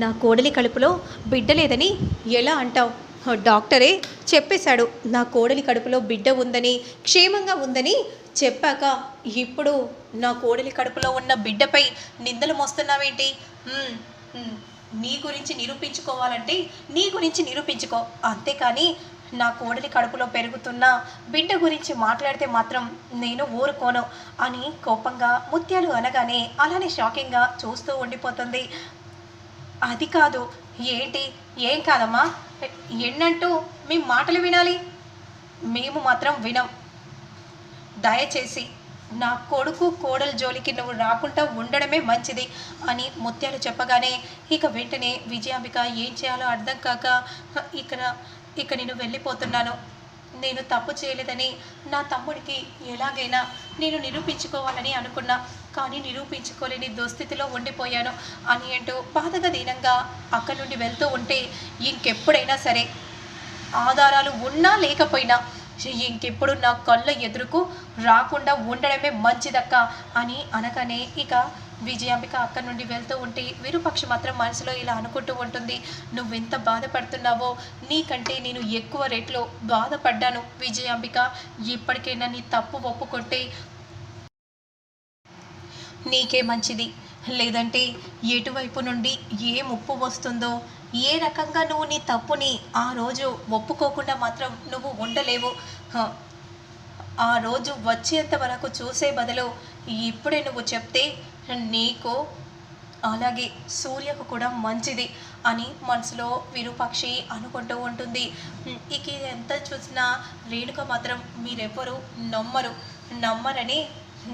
నా కోడలి కడుపులో బిడ్డ లేదని ఎలా అంటావు? డాక్టరే చెప్పేశాడు నా కోడలి కడుపులో బిడ్డ ఉందని, క్షేమంగా ఉందని చెప్పాక ఇప్పుడు నా కోడలి కడుపులో ఉన్న బిడ్డపై నిందలు మోస్తున్నావేంటి? హ్మ్, హ్మ్. నీ గురించి నిరూపించుకోవాలంటే నీ గురించి నిరూపించుకో. అంతేకాని నా కోడలి కడుపులో పెరుగుతున్న బిడ్డ గురించి మాట్లాడితే మాత్రం నేను ఊరుకోను అని కోపంగా ముత్యాలు అనగానే అలానే షాకింగ్గా చూస్తూ ఉండిపోతుంది. అది కాదు. ఏంటి? ఏం కాదమ్మా. ఎన్నంటూ మీ మాటలు వినాలి. మేము మాత్రం వినం. దయచేసి నా కొడుకు కోడల జోలికి నువ్వు రాకుండా ఉండడమే మంచిది అని ముత్యాలు చెప్పగానే ఇక వెంటనే విజయాంబిక ఏం చేయాలో అర్థం కాక ఇక్కడ ఇక నేను వెళ్ళిపోతున్నాను. నేను తప్పు చేయలేదని నా తమ్ముడికి ఎలాగైనా నేను నిరూపించుకోవాలని అనుకున్నా. కానీ నిరూపించుకోలేని దుస్థితిలో ఉండిపోయాను అని అంటూ బాధగా దీనంగా అక్కడి నుండి వెళ్తూ ఉంటే ఇంకెప్పుడైనా సరే ఆధారాలు ఉన్నా లేకపోయినా ఇంకెప్పుడు నా కళ్ళ ఎదురుకు రాకుండా ఉండడమే మంచిదక్క అని అనగానే ఇక విజయాంబిక అక్కడి నుండి వెళ్తూ ఉంటే విరూపాక్షి మాత్రం మనసులో ఇలా అనుకుంటూ ఉంటుంది. నువ్వెంత బాధపడుతున్నావో నీకంటే నేను ఎక్కువ రేట్లో బాధపడ్డాను విజయాంబిక. ఇప్పటికైనా నీ తప్పు ఒప్పుకుంటే నీకే మంచిది. లేదంటే ఎటువైపు నుండి ఏ ముప్పు వస్తుందో, ఏ రకంగా నువ్వు నీ తప్పుని ఆ రోజు ఒప్పుకోకుండా మాత్రం నువ్వు ఉండలేవు. ఆ రోజు వచ్చేంత వరకు చూసే బదులు ఇప్పుడే నువ్వు చెప్తే నీకు అలాగే సూర్యకు కూడా మంచిది అని మనసులో విరూపాక్షి అనుకుంటూ ఉంటుంది. ఇక ఎంత చూసినా రేణుక మాత్రం మీరెవ్వరూ నమ్మరని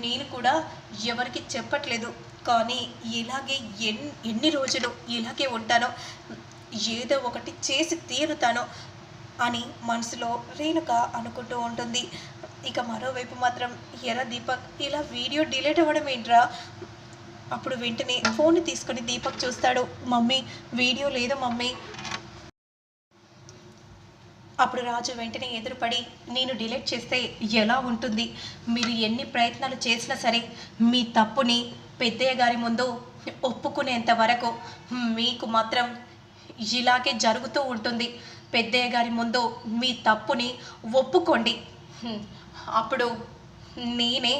నేను కూడా ఎవరికి చెప్పట్లేదు. కానీ ఇలాగే ఎన్ని రోజులు ఇలాగే ఉంటానో, ఏదో ఒకటి చేసి తీరుతానో అని మనసులో రేణుక అనుకుంటూ ఉంటుంది. ఇక మరోవైపు మాత్రం ఎరా దీపక్ ఇలా వీడియో డిలీట్ అవ్వడం ఏంట్రా? అప్పుడు వెంటనే ఫోన్ తీసుకొని దీపక్ చూస్తాడు. మమ్మీ వీడియో లేదు మమ్మీ. అప్పుడు రాజు వెంటనే ఎదురుపడి నేను డిలీట్ చేస్తే ఎలా ఉంటుంది? మీరు ఎన్ని ప్రయత్నాలు చేసినా సరే మీ తప్పుని పెద్దయ్య గారి ముందు ఒప్పుకునేంత వరకు మీకు మాత్రం ఇలాగే జరుగుతూ ఉంటుంది. పెద్దయ్య గారి ముందు మీ తప్పుని ఒప్పుకోండి. అప్పుడు నేనే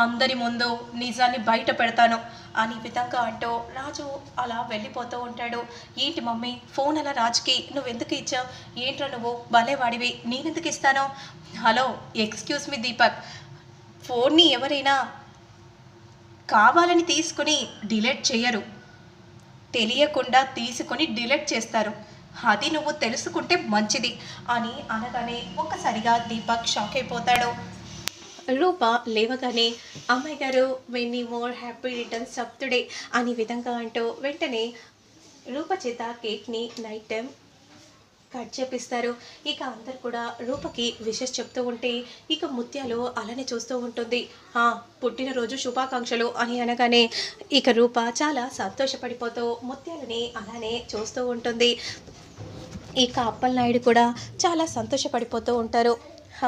అందరి ముందు నిజాన్ని బయట పెడతాను అని విధంగా అంటూ రాజు అలా వెళ్ళిపోతూ ఉంటాడు. ఏంటి మమ్మీ ఫోన్ అలా రాజుకి నువ్వెందుకు ఇచ్చావు? ఏంట్రా నువ్వు భలేవాడివి, నేనెందుకు ఇస్తాను? హలో ఎక్స్క్యూజ్ మీ దీపక్, ఫోన్ని ఎవరైనా కావాలని తీసుకుని డిలీట్ చేయరు, తెలియకుండా తీసుకొని డిలీట్ చేస్తారు. అది నువ్వు తెలుసుకుంటే మంచిది అని అనగానే ఒక్కసారిగా దీపక్ షాక్ అయిపోతాడు. రూప లేవగానే అమ్మాయి గారు many more happy returns of today అనే విధంగా అంటూ వెంటనే రూప చేత కేక్ని నైట్ టైం కట్ చేపిస్తారు. ఇక అందరు కూడా రూపకి విషెస్ చెప్తూ ఉంటే ఇక ముత్యాలు అలానే చూస్తూ ఉంటుంది. పుట్టినరోజు శుభాకాంక్షలు అని అనగానే ఇక రూప చాలా సంతోషపడిపోతూ ముత్యాలని అలానే చూస్తూ ఉంటుంది. ఇక అప్పలనాయుడు కూడా చాలా సంతోషపడిపోతూ ఉంటారు.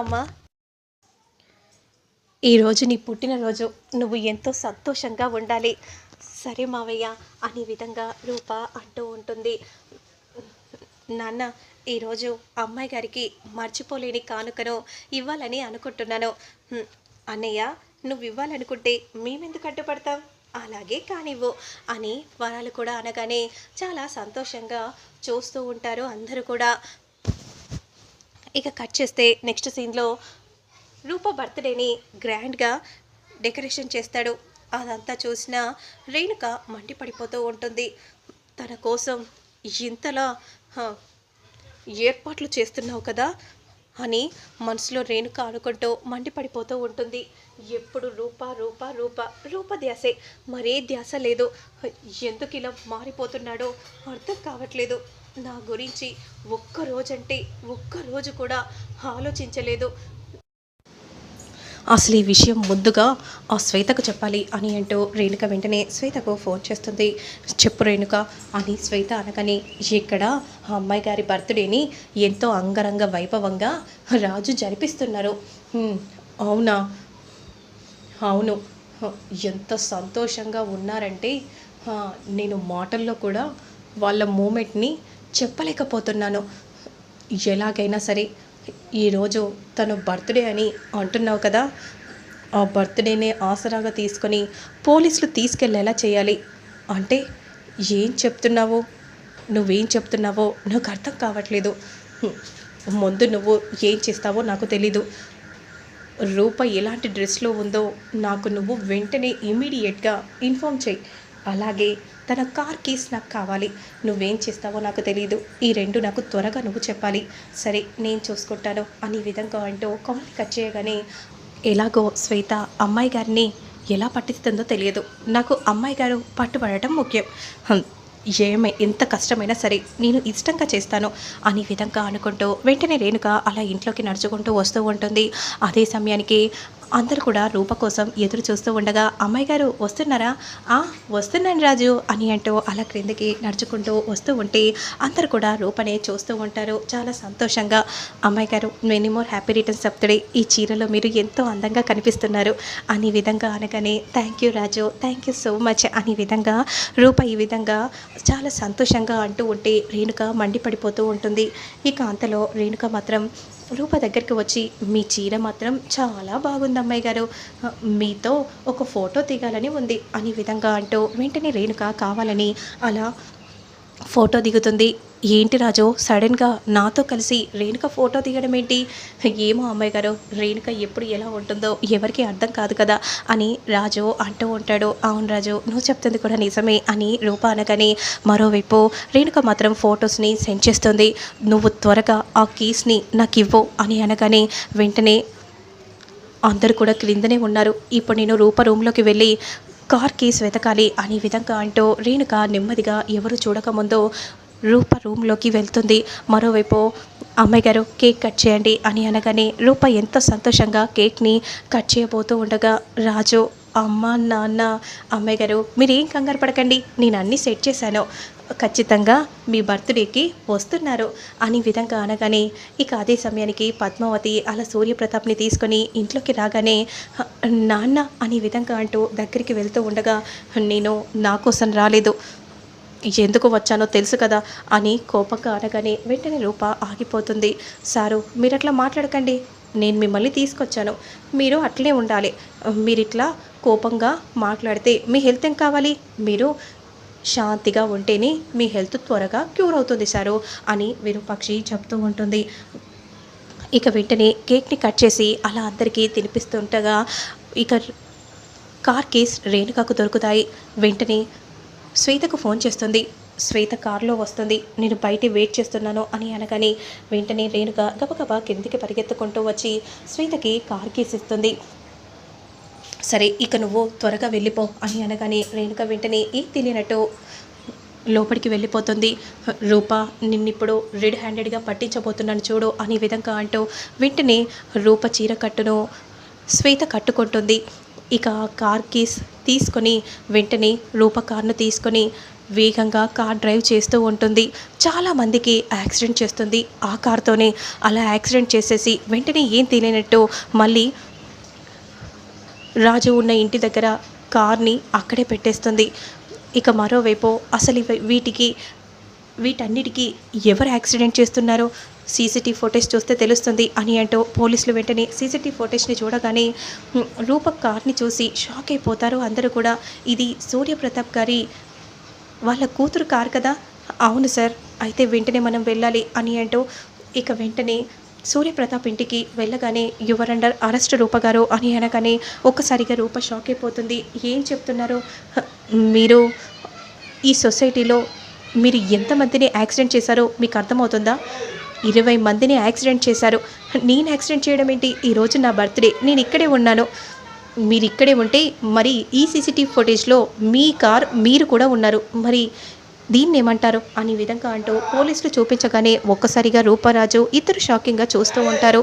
అమ్మ ఈరోజు నీ పుట్టినరోజు, నువ్వు ఎంతో సంతోషంగా ఉండాలి. సరే మావయ్య అనే విధంగా రూప అంటూ ఉంటుంది. నాన్న ఈరోజు అమ్మాయి గారికి మర్చిపోలేని కానుకను ఇవ్వాలని అనుకుంటున్నాను. అన్నయ్య నువ్వు ఇవ్వాలనుకుంటే మేమెందుకు అడ్డుపడతాం? అలాగే కానివ్వు అని వరాలు కూడా అనగానే చాలా సంతోషంగా చూస్తూ ఉంటారు అందరూ కూడా. ఇక కట్ చేస్తే నెక్స్ట్ సీన్లో రూప బర్త్డేని గ్రాండ్గా డెకరేషన్ చేస్తాడు. అదంతా చూసిన రేణుక మండిపడిపోతూ ఉంటుంది. తన కోసం ఇంతలా ఏర్పాట్లు చేస్తున్నావు కదా అని మనసులో రేణుక అనుకుంటూ మండిపడిపోతూ ఉంటుంది. ఎప్పుడు రూప రూప రూప రూప ధ్యాసే, మరే ధ్యాస లేదు. ఎందుకు ఇలా మారిపోతున్నాడో అర్థం కావట్లేదు. నా గురించి ఒక్కరోజు కూడా ఆలోచించలేదు. అసలు ఈ విషయం ముందుగా ఆ శ్వేతకు చెప్పాలి అని అంటూ రేణుక వెంటనే శ్వేతకు ఫోన్ చేస్తుంది. చెప్పు రేణుక అని శ్వేత అనగానే ఇక్కడ ఆ అమ్మాయి గారి బర్త్డేని ఎంతో అంగరంగ వైభవంగా రాజు జరిపిస్తున్నారు. అవునా? అవును. ఎంత సంతోషంగా ఉన్నారంటే నేను మాటల్లో కూడా వాళ్ళ మూమెంట్ని చెప్పలేకపోతున్నాను. ఎలాగైనా సరే ఈరోజు తను బర్త్డే అని అంటున్నావు కదా, ఆ బర్త్డేనే ఆసరాగా తీసుకొని పోలీసులు తీసుకెళ్ళేలా చేయాలి. అంటే ఏం చెప్తున్నావో, నువ్వేం చెప్తున్నావో నాకు అర్థం కావట్లేదు. హ్మ్. ముందు నువ్వు ఏం చేస్తావో నాకు తెలీదు. రూప ఎలాంటి డ్రెస్లో ఉందో నాకు నువ్వు వెంటనే ఇమీడియట్గా ఇన్ఫామ్ చేయి. అలాగే తన కార్ కీస్ నాకు కావాలి. నువ్వేం చేస్తావో నాకు తెలీదు. ఈ రెండు నాకు త్వరగా నువ్వు చెప్పాలి. సరే నేను చూసుకుంటాను అని విధంగా అంటూ కాల్ని కట్ చేయగానే, ఎలాగో శ్వేత అమ్మాయి గారిని ఎలా పట్టిస్తుందో తెలియదు. నాకు అమ్మాయి గారు పట్టుబడటం ముఖ్యం. ఎంత కష్టమైనా సరే నేను ఇష్టంగా చేస్తాను అని విధంగా అనుకుంటూ వెంటనే రేణుక అలా ఇంట్లోకి నడుచుకుంటూ వస్తూ ఉంటుంది. అదే సమయానికి అందరూ కూడా రూప కోసం ఎదురు చూస్తూ ఉండగా, అమ్మాయి గారు వస్తున్నారా? వస్తున్నాను రాజు అని అంటూ అలా క్రిందికి నడుచుకుంటూ వస్తూ ఉంటే అందరు కూడా రూపనే చూస్తూ ఉంటారు చాలా సంతోషంగా. అమ్మాయి గారు, many more happy returns of the day. ఈ చీరలో మీరు ఎంతో అందంగా కనిపిస్తున్నారు అని విధంగా అనగానే, thank you Raju, thank you so much అని విధంగా రూప ఈ విధంగా చాలా సంతోషంగా అంటూ ఉంటే రేణుక మండిపడిపోతూ ఉంటుంది. ఇక అంతలో రేణుక మాత్రం రూప దగ్గరికి వచ్చి, మీ చీర మాత్రం చాలా బాగుంది అమ్మాయి గారు, మీతో ఒక ఫోటో దిగాలని ఉంది అని విధంగా అంటూ వెంటనే రేణుక కావాలని అలా ఫోటో దిగుతుంది. ఏంటి రాజు సడన్గా నాతో కలిసి రేణుక ఫోటో దిగడం ఏంటి? ఏమో అమ్మాయి గారు, రేణుక ఎప్పుడు ఎలా ఉంటుందో ఎవరికి అర్థం కాదు కదా అని రాజు అంటూ ఉంటాడు. అవును రాజు, నువ్వు చెప్తుంది కూడా నిజమే అని రూప అనగానే, మరోవైపు రేణుక మాత్రం ఫొటోస్ని సెండ్ చేస్తుంది. నువ్వు త్వరగా ఆ కీస్ని నాకు ఇవ్వు అని అనగానే వెంటనే అందరూ కూడా క్రిందనే ఉన్నారు. ఇప్పుడు నేను రూప రూమ్లోకి వెళ్ళి కార్ కీస్ వెతకాలి అనే విధంగా అంటూ రేణుక నెమ్మదిగా ఎవరు చూడకముందో రూప రూమ్లోకి వెళ్తుంది. మరోవైపు అమ్మాయి గారు కేక్ కట్ చేయండి అని అనగానే రూప ఎంతో సంతోషంగా కేక్ని కట్ చేయబోతూ ఉండగా, రాజు, అమ్మ, నాన్న, అమ్మాయి గారు మీరేం కంగారు పడకండి, నేను అన్నీ సెట్ చేశాను, ఖచ్చితంగా మీ బర్త్డేకి వస్తున్నారు అని విధంగా అనగానే, ఇక అదే సమయానికి పద్మావతి అలా సూర్యప్రతాప్ని తీసుకొని ఇంట్లోకి రాగానే, నాన్న అని విధంగా అంటూ దగ్గరికి వెళ్తూ ఉండగా, నేను నా కోసం రాలేదు, ఎందుకు వచ్చానో తెలుసు కదా అని కోపంగా అనగానే వెంటనే రూప ఆగిపోతుంది. సారు, మీరు అట్లా మాట్లాడకండి, నేను మిమ్మల్ని తీసుకొచ్చాను, మీరు అట్లే ఉండాలి, మీరు ఇట్లా కోపంగా మాట్లాడితే మీ హెల్త్ ఏం కావాలి? మీరు శాంతిగా ఉంటేనే మీ హెల్త్ త్వరగా క్యూర్ అవుతుంది సారు అని విరూపాక్షి చెప్తూ ఉంటుంది. ఇక వెంటనే కేక్ని కట్ చేసి అలా అందరికీ తినిపిస్తుండగా ఇక కార్ కేస్ రేణుకకు దొరుకుతాయి. వెంటనే శ్వేతకు ఫోన్ చేస్తుంది. శ్వేత కారులో వస్తుంది. నేను బయట వెయిట్ చేస్తున్నాను అని అనగానే వెంటనే రేణుక గబగబా కిందికి పరిగెత్తుకుంటూ వచ్చి శ్వేతకి కార్ కీస్ ఇస్తుంది. సరే ఇక నువ్వు త్వరగా వెళ్ళిపో అని అనగానే రేణుక వెంటనే ఏం తెలియనట్టు లోపలికి వెళ్ళిపోతుంది. రూప, నిన్నిప్పుడు రెడ్ హ్యాండెడ్గా పట్టించబోతున్నాను చూడు అనే విధంగా అంటూ వెంటనే రూప చీర కట్టును శ్వేత కట్టుకుంటుంది. ఇక కార్ కీస్ తీసుకొని వెంటనే రూప కార్ను తీసుకొని వేగంగా కార్ డ్రైవ్ చేస్తూ ఉంటుంది. చాలామందికి యాక్సిడెంట్ చేస్తుంది ఆ కార్తోనే. అలా యాక్సిడెంట్ చేసేసి వెంటనే ఏం తెలియనట్టు మళ్ళీ రాజు ఉన్న ఇంటి దగ్గర కార్ని అక్కడే పెట్టేస్తుంది. ఇక మరోవైపు అసలు వీటన్నిటికీ ఎవరు యాక్సిడెంట్ చేస్తున్నారో సీసీటీవీ ఫోటేజ్ చూస్తే తెలుస్తుంది అని అంటూ పోలీసులు వెంటనే సీసీటీవీ ఫోటేజ్ని చూడగానే రూప కార్ని చూసి షాక్ అయిపోతారు అందరూ కూడా. ఇది సూర్యప్రతాప్ గారి వాళ్ళ కూతురు కారు కదా? అవును సార్, అయితే వెంటనే మనం వెళ్ళాలి అని అంటూ ఇక వెంటనే సూర్యప్రతాప్ ఇంటికి వెళ్ళగానే యువర్ అండర్ అరెస్ట్ రూప గారు అని అనగానే ఒక్కసారిగా రూప షాక్ అయిపోతుంది. ఏం చెప్తున్నారు మీరు? ఈ సొసైటీలో మీరు ఎంతమందిని యాక్సిడెంట్ చేశారో మీకు అర్థమవుతుందా? 20 మందిని యాక్సిడెంట్ చేశారు. నేను యాక్సిడెంట్ చేయడం ఏంటి? ఈరోజు నా బర్త్డే, నేను ఇక్కడే ఉన్నాను. మీరు ఇక్కడే ఉంటే మరి ఈ సీసీటీవీ ఫుటేజ్లో మీ కార్ మీరు కూడా ఉన్నారు, మరి దీన్ని ఏమంటారు అని విధంగా అంటూ పోలీసులు చూపించగానే ఒక్కసారిగా రూపరాజు ఇద్దరు షాకింగ్గా చూస్తూ ఉంటారు.